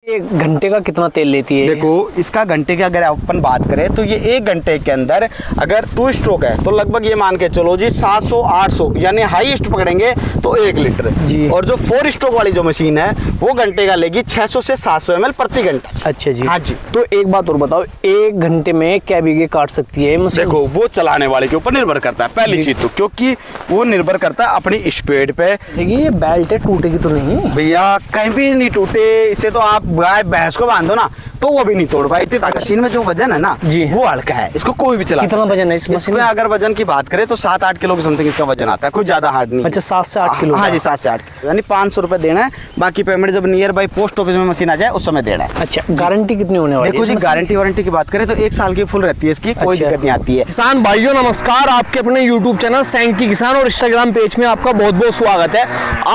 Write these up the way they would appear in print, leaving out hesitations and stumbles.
एक घंटे का कितना तेल लेती है? देखो इसका घंटे की अगर अपन बात करें तो ये 1 घंटे के अंदर अगर 2 स्ट्रोक है तो लगभग ये मान के चलो जी 700-800 यानी हाईएस्ट पकड़ेंगे तो 1 लीटर जी। और जो 4 स्ट्रोक वाली जो मशीन है वो घंटे का लेगी 600 से 700 ml प्रति घंटा। अच्छा जी। हाँ जी। तो एक बात और बताओ, 1 घंटे में क्या बीघे काट सकती है मशीन? देखो वो चलाने वाले के ऊपर निर्भर करता है पहली चीज तो, क्योंकि वो निर्भर करता है अपनी स्पीड पे। जैसे कि ये बेल्ट है, टूटेगी तो नहीं? भैया कहीं भी नहीं टूटे, इसे तो आप गाय भैंस को बांधो ना तो वो भी नहीं तोड़ पाए। इतनी मशीन में जो वजन है ना जी, वो हल्का है, इसको कोई भी चला। कितना वजन है इस मशीन में? अगर वजन की बात करें तो 7-8 किलो के समथिंग इसका वजन आता है, कुछ ज्यादा हार्ड नहीं। अच्छा 7 से 8 किलो? हाँ जी 7 से 8 किलो, यानी 500 रुपए देना है, बाकी पेमेंट जब नियर बाई पोस्ट ऑफिस में मशीन आ जाए उस समय देना है। अच्छा, गारंटी कितनी होने वाली है? देखो जी गारंटी वारंटी की बात करें तो 1 साल की फुल रहती है इसकी, कोई दिक्कत नहीं आती है। किसान भाइयों नमस्कार, आपके अपने YouTube चैनल सैंकी किसान और इंस्टाग्राम पेज में आपका बहुत बहुत स्वागत है।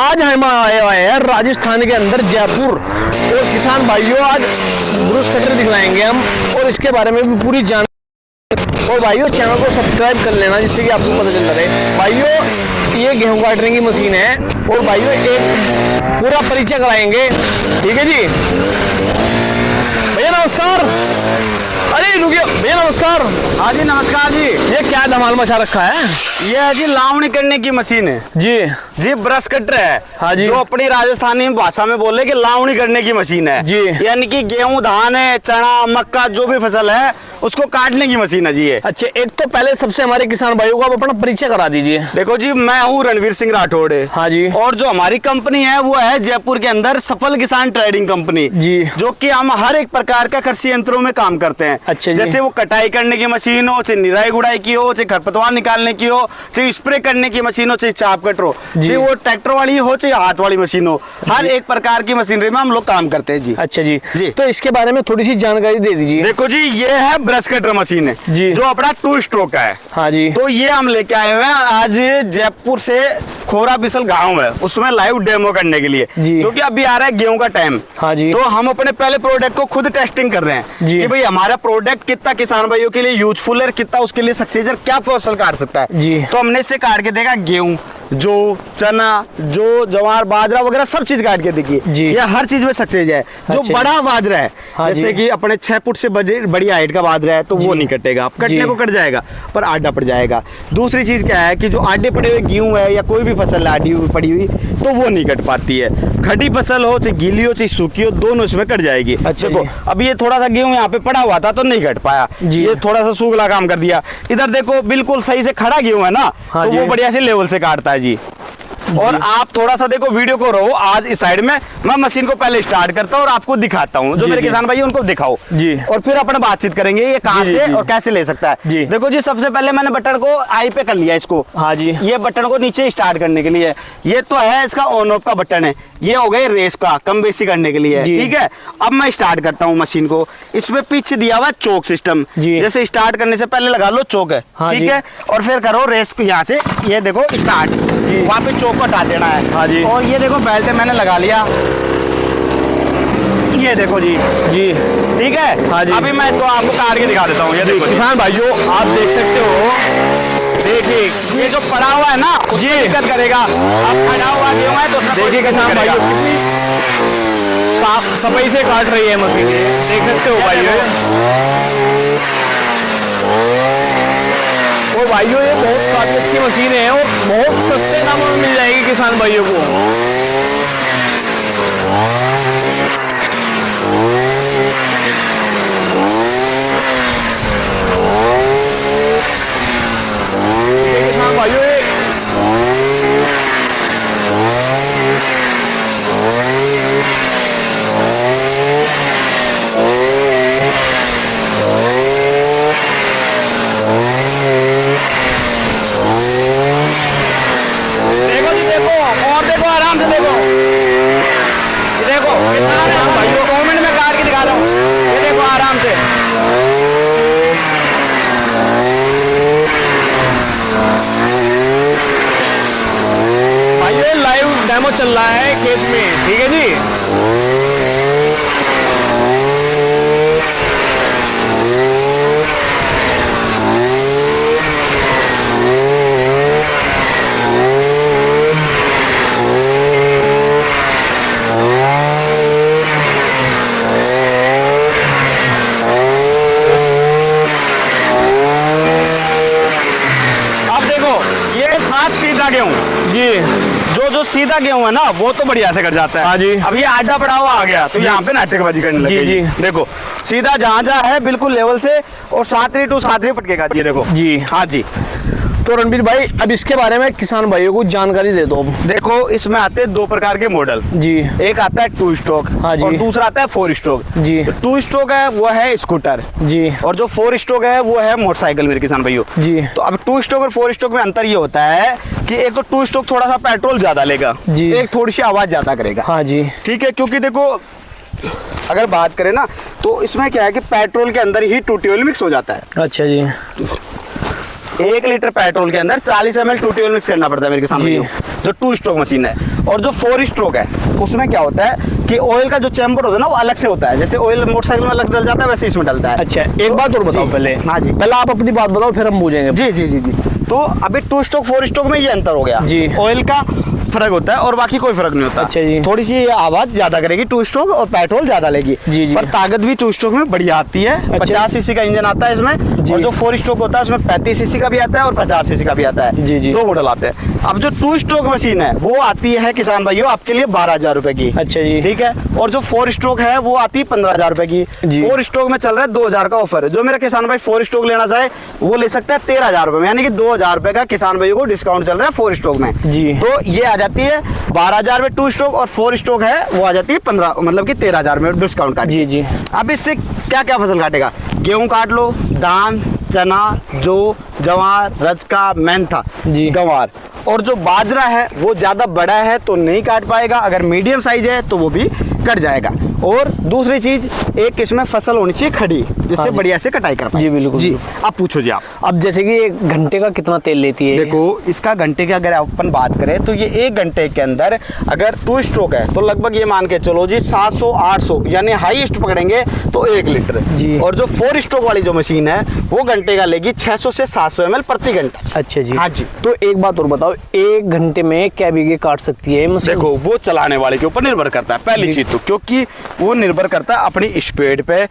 आज हम आए हुए हैं राजस्थान के अंदर जयपुर, और किसान भाइयों आज ब्रूस कटर दिखलाएंगे हम और इसके बारे में भी पूरी जान। और भाइयों चैनल को सब्सक्राइब कर लेना जिससे कि आपको पता चलता रहे। भाइयों ये गेहूं काटने की मशीन है और भाइयों एक पूरा परिचय कराएंगे, ठीक है जी। भैया नमस्कार। अरे रुकिए भैया नमस्कार। हाँ जी नमस्कार जी। ये क्या धमाल मचा रखा है? ये है जी लावणी करने की मशीन है जी जी, ब्रश कटर है। हाँ जी। जो अपनी राजस्थानी भाषा में बोले कि लावणी करने की मशीन है जी, यानी कि गेहूं धान है चना मक्का जो भी फसल है उसको काटने की मशीन है जी ये। अच्छा, एक तो पहले सबसे हमारे किसान भाइयों को आप अपना परिचय करा दीजिए। देखो जी मैं हूँ रणवीर सिंह राठौड़। हाँ जी। और जो हमारी कंपनी है वो है जयपुर के अंदर सफल किसान ट्रेडिंग कंपनी जी, जो कि हम हर एक प्रकार का कृषि यंत्रों में काम करते हैं। अच्छा जी। जैसे वो कटाई करने की मशीन हो, चाहे निराई गुड़ाई की हो, चाहे खरपतवार निकालने की हो, चाहे स्प्रे करने की मशीन हो, चाहे चाप कटर हो, चाहे वो ट्रैक्टर वाली हो, चाहे हाथ वाली मशीन हो, हर एक प्रकार की मशीनरी में हम लोग काम करते हैं जी। अच्छा जी जी। तो इसके बारे में थोड़ी सी जानकारी दे दीजिए। देखो जी ये है ब्रश कटर मशीन है जी, जो अपना 2 स्ट्रोक का है। हाँ जी। तो ये हम लेके आए हुए हैं आज जयपुर से खोरा बिसल गांव है, उसमें लाइव डेमो करने के लिए, क्योंकि अभी आ रहा है गेहूं का टाइम। हाँ जी। तो हम अपने पहले प्रोडक्ट को खुद टेस्टिंग कर रहे हैं कि भाई हमारा प्रोडक्ट कितना किसान भाइयों के लिए यूजफुल है, कितना उसके लिए सक्सेसर क्या फसल काट सकता है जी। तो हमने इससे काट के देखा गेहूं जो चना जो जवार बाजरा वगैरह सब चीज काट के देखी, ये हर चीज में सक्सेस है। जो बड़ा बाजरा है जैसे कि अपने 6 फुट से बड़ी हाइट का बाजरा है तो वो नहीं कटेगा, कटने को कट जाएगा पर आडा पड़ जाएगा। दूसरी चीज क्या है कि जो आडे पड़े हुए गेहूं है या कोई भी फसल आडी हुई पड़ी हुई तो वो नहीं कट पाती है। खड़ी फसल हो चाहे गीली हो चाहे सूखी हो दोनों इसमें कट जाएगी। अच्छा देखो अब ये थोड़ा सा गेहूं यहाँ पे पड़ा हुआ था तो नहीं कट पाया, ये थोड़ा सा सूखला काम कर दिया। इधर देखो बिल्कुल सही से खड़ा गेहूं है ना, तो वो बढ़िया से लेवल से काटता है जी। और आप थोड़ा सा देखो वीडियो को रहो आज इस साइड में, मैं मशीन को पहले स्टार्ट करता हूँ और आपको दिखाता हूँ, जो मेरे किसान भाई उनको दिखाओ जी, और फिर अपन बातचीत करेंगे ये कहाँ से और कैसे ले सकता है जी। देखो जी सबसे पहले मैंने बटन को आई पे कर लिया इसको। हाँ जी। ये बटन को नीचे स्टार्ट करने के लिए, ये तो है इसका ऑन ऑफ का बटन है, ये हो गए रेस का कम बेसी करने के लिए, ठीक है। अब मैं स्टार्ट करता हूँ मशीन को, इसमें पीछे दिया हुआ चोक सिस्टम, जैसे स्टार्ट करने से पहले लगा लो चोक है, ठीक है, और फिर करो रेस को यहाँ से, ये देखो स्टार्ट, वहाँ पे चोक को हटा देना है। हाँ जी। और ये देखो बेल्ट मैंने लगा लिया, ये देखो जी ठीक है। हाँ जी। अभी मैं इसको आपको काट के दिखा देता हूँ। ये देखो किसान भाइयों आप देख सकते हो, देखिए ये जो पड़ा हुआ है ना जी दिक्कत करेगा, अब खड़ा हुआ गेहूं है तो देखिए किसान भाइयों कितनी साफ सफाई से काट रही है मशीन, देख सकते हो भाइयों। और भाइयों ये बहुत काफी अच्छी मशीन है और बहुत सस्ते दामों में मिल जाएगी किसान भाइयों को। किसान भाइयों डेमो चल रहा है खेत में, ठीक है जी। सीधा गेहूं है ना वो तो बढ़िया से कट जाता है। हाँ जी। अब ये आधा पड़ा हुआ आ गया तो यहाँ पे नाटकबाजी करने लगे। जी। देखो सीधा जहाँ है बिल्कुल लेवल से और 7 टू 7 पटकेगा ये देखो जी। हाँ जी। तो रणबीर भाई अब इसके बारे में किसान भाइयों को जानकारी दे दो। देखो इसमें आते हैं 2 प्रकार के मॉडल जी। एक आता है 2 स्ट्रोक हाँ जी। और दूसरा आता है 4 स्ट्रोक जी। तो 2 स्ट्रोक है वो है स्कूटर जी। और जो 4 स्ट्रोक है वो है मोटरसाइकिल मेरे किसान भाइयों जी। तो अब 2 स्ट्रोक और 4 स्ट्रोक में अंतर ये होता है कि एक तो 2 स्ट्रोक थोड़ा सा पेट्रोल ज्यादा लेगा जी। एक थोड़ी सी आवाज ज्यादा करेगा। हाँ जी। ठीक है क्योंकि देखो अगर बात करें ना तो इसमें क्या है कि पेट्रोल के अंदर ही टूटी ऑयल मिक्स हो जाता है। अच्छा जी। 1 लीटर पेट्रोल के अंदर 40 ml टूटी ऑयल मिक्स करना पड़ता है मेरे किसान भाइयों जो 2 स्ट्रोक मशीन है। और जो 4 स्ट्रोक है उसमें क्या होता है कि ऑयल का जो चैम्बर होता है ना वो अलग से होता है। जैसे ऑयल मोटरसाइकिल में अलग डल जाता है वैसे इसमें डलता है। अच्छा एक बात और बताओ पहले। हाँ जी। पहले आप अपनी बात बताओ फिर हम पूछेंगे। जी जी जी जी। तो अभी 2 स्ट्रोक 4 स्ट्रोक में ये अंतर हो गया जी। ऑयल का फर्क होता है और बाकी कोई फर्क नहीं होता। अच्छा जी। थोड़ी सी आवाज ज्यादा करेगी 2 स्ट्रोक और पेट्रोल ज्यादा लेगी। जी जी। पर ताकत भी 2 स्ट्रोक में बढ़िया आती है। 50 सीसी का इंजन आता है इसमें और जो 4 स्ट्रोक होता है उसमें 35 सीसी का भी आता है और 50 सीसी का भी आता है। जी जी। 2 मॉडल आते हैं। अब जो 2 स्ट्रोक मशीन है वो आती है किसान भाइयों आपके लिए 12,000 रुपए की। अच्छा जी। ठीक है। और जो 4 स्ट्रोक है वो आती है 15,000 रुपए की। जी। 4 स्ट्रोक में चल रहा है 2,000 का ऑफर। जो मेरा किसान भाई 4 स्ट्रोक लेना चाहे वो ले सकता है 13,000 रुपए में यानी कि 2,000 रुपए का किसान भाइयों को डिस्काउंट चल रहा है 4 स्ट्रोक में। जी। तो ये आ जाती है 12,000 में 2 स्ट्रोक और 4 स्ट्रोक है वो आ जाती है 15 मतलब कि 13,000 में डिस्काउंट काट। जी जी। अब इससे क्या क्या फसल काटेगा गेहूं काट लो धान चना जौ जवार रजका मेंथा जी। गंवार और जो बाजरा है वो ज्यादा बड़ा है तो नहीं काट पाएगा। अगर मीडियम साइज है तो वो भी कट जाएगा। और दूसरी चीज एक इसमें फसल होनी चाहिए खड़ी जिससे हाँ जी। बढ़िया से कटाई कर पाए। जी बिल्कुल जी। अब पूछो जी आप। अब जैसे कि 1 घंटे का कितना तेल लेती है? देखो इसका घंटे की अगर अपन बात करें तो ये 1 घंटे के अंदर अगर 2 स्ट्रोक है तो लगभग ये मान के चलो जी 700-800 यानी हाईएस्ट पकड़ेंगे तो 1 लीटर जी। और जो 4 स्ट्रोक वाली जो मशीन है वो घंटे का लेगी 600 से 700 ml प्रति घंटा। अच्छा जी। हाँ जी। तो एक बात और बताओ 1 घंटे में क्या बीघे काट सकती है मशीन? देखो वो चलाने वाले के ऊपर निर्भर करता है पहली चीज तो क्योंकि वो निर्भर करता है अपनी स्पीड पे।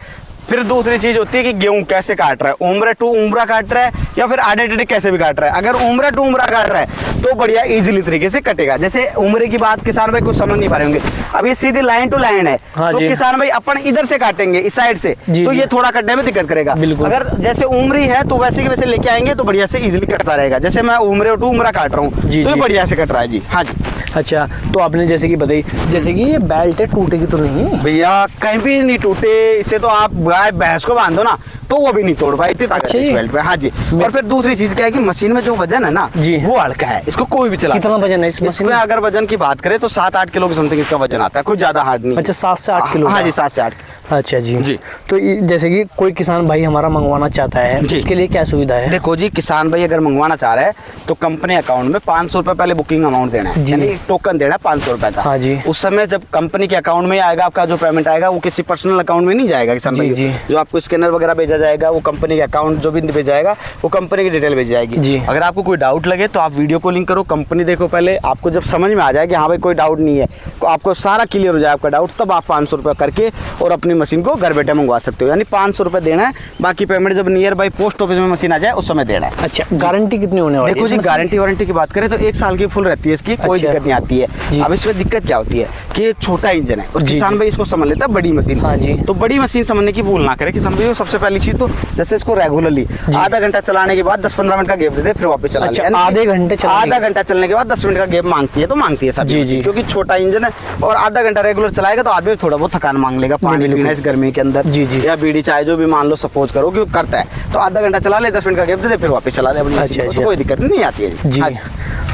फिर दूसरी चीज होती है कि गेहूं कैसे काट रहा है उम्र टू उम्र काट रहा है या फिर आधे टेढ़े कैसे भी काट रहा है। अगर उम्र टू उम्र काट रहा है तो बढ़िया इजीली तरीके से कटेगा। जैसे उम्र की बात किसान भाई कुछ समझ नहीं पा रहे होंगे। अब ये सीधी लाइन टू लाइन है। हाँ तो जी। किसान भाई अपन इधर से काटेंगे इस साइड से जी तो जी। ये थोड़ा कटने में दिक्कत करेगा। बिल्कुल। अगर जैसे उम्री है तो वैसे की वैसे लेके आएंगे तो बढ़िया से इजीली कटता रहेगा। जैसे मैं उम्र टू उम्र काट रहा हूँ जी तो ये जी। बढ़िया से कट रहा है जी। हाँ जी। अच्छा तो आपने जैसे कि बताई जैसे कि ये बेल्ट है टूटेगी तो नहीं? भैया कहीं भी नहीं टूटे। इसे तो आप गाय भैंस को बांधो ना तो वो भी नहीं तोड़ पाए इतनी ताकत अच्छा है इस जी। बेल्ट पे। हाँ जी। और फिर दूसरी चीज क्या है कि मशीन में जो वजन है ना जी। वो हल्का है इसको कोई भी चला कितना वजन है इस मशीन इसमें में? अगर वजन की बात करें तो 7-8 किलो के समथिंग इसका वजन आता है कुछ ज्यादा हार्ड नहीं। अच्छा 7 से 8 किलो हाँ का? जी 7 से 8। अच्छा जी। जी। तो जैसे कि कोई किसान भाई हमारा मंगवाना चाहता है जी। उसके लिए क्या सुविधा है? देखो जी किसान भाई अगर मंगवाना चाह रहा है तो कंपनी अकाउंट में 500 रुपए पहले बुकिंग अमाउंट देना है जी। यानी टोकन देना है 500 रुपए का। हाँ जी। उस समय जब कंपनी के अकाउंट में आएगा आपका जो पेमेंट आएगा वो किसी पर्सनल अकाउंट में नहीं जाएगा किसान जी, भाई। जी। जो आपको स्कैनर वगैरह भेजा जाएगा वो कंपनी के अकाउंट जो भी भेजा जाएगा वो कंपनी की डिटेल भेजी जाएगी। जी। अगर आपको कोई डाउट लगे तो आप वीडियो कॉलिंग करो कंपनी देखो पहले आपको जब समझ में आ जाए कि हाँ भाई कोई डाउट नहीं है तो आपको सारा क्लियर हो जाए आपका डाउट तब आप 500 रुपये करके और अपनी मशीन को घर बैठे मंगवा सकते हो। यानी 500 रुपये देना है बाकी पेमेंट जब नियर बाई पोस्ट ऑफिस में मशीन आ जाए उस समय देना है। अच्छा गारंटी कितनी होने वाली है? देखो जी गारंटी वारंटी की बात करें तो 1 साल की फुल रहती है इसकी कोई अच्छा। दिक्कत नहीं आती जी। है। अब इसमें दिक्कत क्या होती है कि ये छोटा इंजन है और जी, किसान जी। भाई इसको समझ लेता है बड़ी मशीन। हाँ जी। तो बड़ी मशीन समझने की भूल ना करे किसान भाई। सबसे पहली चीज तो जैसे इसको रेगुलरली आधा घंटा चलाने के बाद 10-15 मिनट का गैप दे दे फिर वापस चला। अच्छा, आधे घंटे चलाने आधा घंटा चलने के बाद 10 मिनट का गैप मांगती है तो मांगती है सब जी, जी। क्योंकि छोटा इंजन है और आधा घंटा रेगुलर चलाएगा तो आदमी थोड़ा बहुत थकान मांग लेगा पानी बिल्कुल। पीना इस गर्मी के अंदर जी, जी। या बीड़ी चाय जो भी मान लो सपोज करो कि करता है तो आधा घंटा चला ले 10 मिनट का गैप दे दे फिर वापस चला ले अपनी मशीन को, अच्छा। तो कोई दिक्कत नहीं आती है जी। हाँ जी।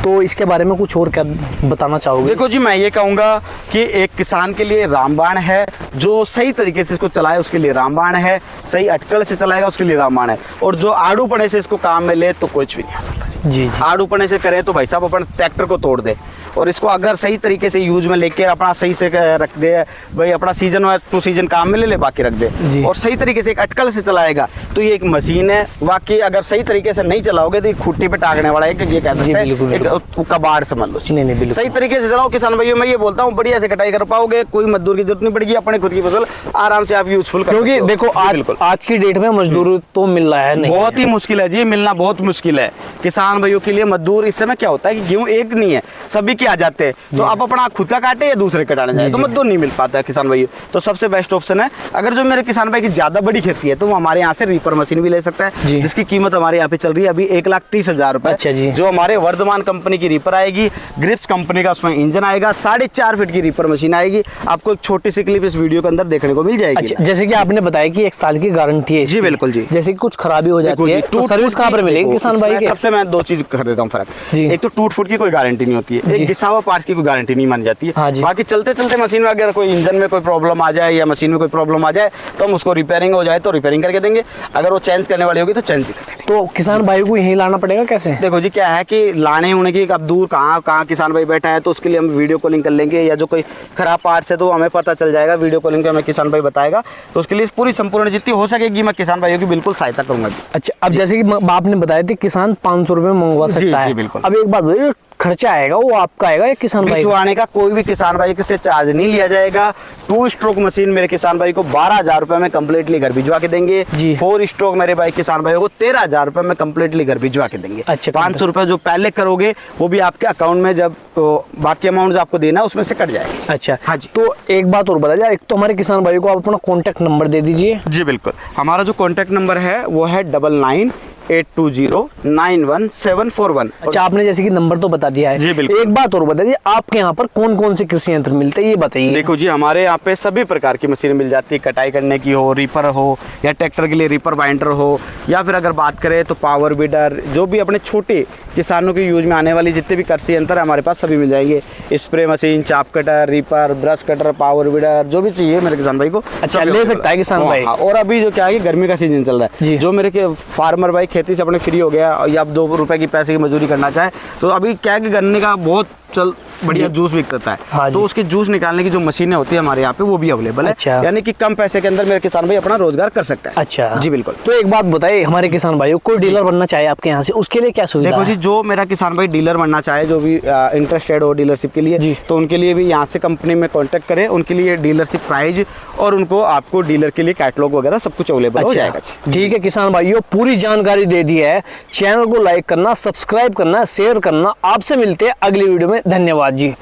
तो इसके बारे में कुछ और क्या बताना चाहोगे? देखो जी मैं ये कहूंगा कि एक किसान के लिए रामबाण है जो सही तरीके से इसको चलाए उसके लिए रामबाण है। सही अटकल से चलाएगा उसके लिए रामबाण है। और जो आड़ू पड़े से इसको काम में ले तो कुछ भी नहीं हो सकता जी। जी जी। आड़ू पड़े से करें तो भाई साहब अपन ट्रैक्टर को तोड़ दे और इसको अगर सही तरीके से यूज में लेके अपना सही से रख दे भाई अपना सीजन टू सीजन काम में ले ले बाकी रख दे जी। और सही तरीके से एक अटकल से चलाएगा तो ये एक मशीन है। वाकई अगर सही तरीके से नहीं चलाओगे तो ये खुट्टी पे टांगने वाला है कि ये कह जी, सकते हैं बिल्कुल, एक कबाड़ समझ लो। नहीं नहीं बिल्कुल सही तरीके से चलाओ किसान भाइयों मैं ये बोलता हूँ बढ़िया से कटाई कर पाओगे कोई मजदूर की जरूरत नहीं पड़ेगी अपने खुद की फसल आराम से आप यूजफुल कर क्योंकि सकते हो। देखो जी, आज बिल्कुल आज की डेट में मजदूर तो मिल रहा है नहीं बहुत ही मुश्किल है जी मिलना बहुत मुश्किल है किसान भाइयों के लिए। मजदूर इस समय क्या होता है कि गेहूं एक नहीं है सभी एक ही आ जाते हैं, तो आप अपना खुद का काटे या दूसरे कटाने जाए, तो मतलब दो नहीं मिल पाता है किसान भाई। तो सबसे बेस्ट ऑप्शन है, अगर जो मेरे किसान भाई की ज्यादा बड़ी खेती है तो वो हमारे यहाँ से रीपर मशीन भी ले सकता है, जिसकी कीमत हमारे यहाँ पे चल रही है अभी 1,30,000 रुपए। अच्छा जी। जो हमारे वर्धमान कंपनी की रीपर आएगी, ग्रिप्स कंपनी का उसमें इंजन आएगा, 4.5 फीट की रीपर मशीन आएगी। आपको एक छोटी सी क्लिप इस वीडियो के अंदर देखने को मिल जाएगी। अच्छा, जैसे कि आपने बताया कि 1 साल की गारंटी है। जी बिल्कुल जी। जैसे कि कुछ खराबी हो जाती है तो सर्विस कहाँ पर मिलेगी किसान भाई के? सबसे मैं 2 चीज कर देता हूँ फर्क। एक तो टूट फूट की कोई गारंटी नहीं होती है, एक घिसा हुआ पार्ट्स की कोई गारंटी नहीं मानी जाती है। बाकी चलते चलते मशीन में अगर कोई इंजन में कोई प्रॉब्लम आ जाए या मशीन में कोई प्रॉब्लम आ जाए तो हम उसको रिपेयरिंग हो जाए तो रिपेयरिंग करके देंगे, अगर वो चेंज करने वाली होगी तो चेंज भी कर देंगे। तो किसान भाई को यहीं लाना पड़ेगा कैसे? देखो जी, क्या है कि लाने होने की अब दूर कहाँ किसान भाई बैठा है तो उसके लिए हम वीडियो कॉलिंग कर लेंगे, या जो कोई खराब पार्ट्स है तो हमें पता चल जाएगा, वीडियो कॉलिंग पे हमें किसान भाई बताएगा, तो उसके लिए पूरी संपूर्ण जितनी हो सकेगी मैं किसान भाइयों की बिल्कुल सहायता करूंगा। अच्छा, अब जैसे कि आपने बताया था किसान 500 रुपये मंगवा सकता है। जी बिल्कुल। अब एक बात बताइए, खर्चा आएगा वो आपका आएगा या किसान भाई? भिजवाने का कोई भी किसान भाई से चार्ज नहीं लिया जाएगा। 2 स्ट्रोक मशीन मेरे किसान भाई को 12,000 रुपए में कंप्लीटली घर भिजवा के देंगे। 4 स्ट्रोक मेरे भाई किसान भाई को 13,000 रुपए में कंप्लीटली घर भिजवा के देंगे। अच्छा, 500 रुपए जो पहले करोगे वो भी आपके अकाउंट में जब बाकी अमाउंट जो आपको देना है उसमें से कट जाएगा। अच्छा हाँ जी। तो एक बात और बताइए, एक तो हमारे किसान भाई को आप अपना कॉन्टैक्ट नंबर दे दीजिए। जी बिल्कुल, हमारा जो कॉन्टैक्ट नंबर है वो है 9982091741। अच्छा, आपने जैसे कि नंबर तो बता दिया है। जी बिल्कुल। एक बात और बताइए, आपके यहाँ पर कौन कौन से कृषि यंत्र मिलते हैं ये बताइए। देखो जी, हमारे यहाँ पे सभी प्रकार की मशीन मिल जाती है, कटाई करने की हो, रीपर हो, या ट्रैक्टर के लिए रीपर बाइंडर हो, या फिर अगर बात करें तो पावर बीडर, जो भी अपने छोटे किसानों के यूज में आने वाली जितने भी कृषि यंत्र है हमारे पास सभी मिल जाएंगे। स्प्रे मशीन, चाप cutter, reaper, brush cutter, power bidder, जो भी चाहिए मेरे किसान भाई को अच्छा ले सकता है किसान भाई। और अभी जो क्या है कि गर्मी का सीजन चल रहा है, जो मेरे के फार्मर भाई खेती से अपने फ्री हो गया या अब 2 रुपए की पैसे की मजदूरी करना चाहे तो अभी क्या है कि गन्ने का बहुत बढ़िया जूस बिकता है। हाँ, तो उसके जूस निकालने की जो मशीनें होती है हमारे यहाँ पे वो भी अवेलेबल है। अच्छा। यानी कि कम पैसे के अंदर मेरे किसान भाई अपना रोजगार कर सकता है। अच्छा जी बिल्कुल। तो एक बात बताइए, हमारे किसान भाई कोई डीलर बनना चाहे आपके यहाँ से, उसके लिए क्या सुविधा देखो है? जी, जो मेरा किसान भाई डीलर बनना चाहे, जो भी इंटरेस्टेड हो डीलरशिप के लिए, तो उनके लिए भी यहाँ से कंपनी में कांटेक्ट करें, उनके लिए डीलरशिप प्राइज और उनको आपको डीलर के लिए कैटलॉग वगैरह सब कुछ अवेलेबल हो जाएगा। ठीक है किसान भाइयों, पूरी जानकारी दे दी है। चैनल को लाइक करना, सब्सक्राइब करना, शेयर करना। आपसे मिलते हैं अगली वीडियो में। धन्यवाद जी।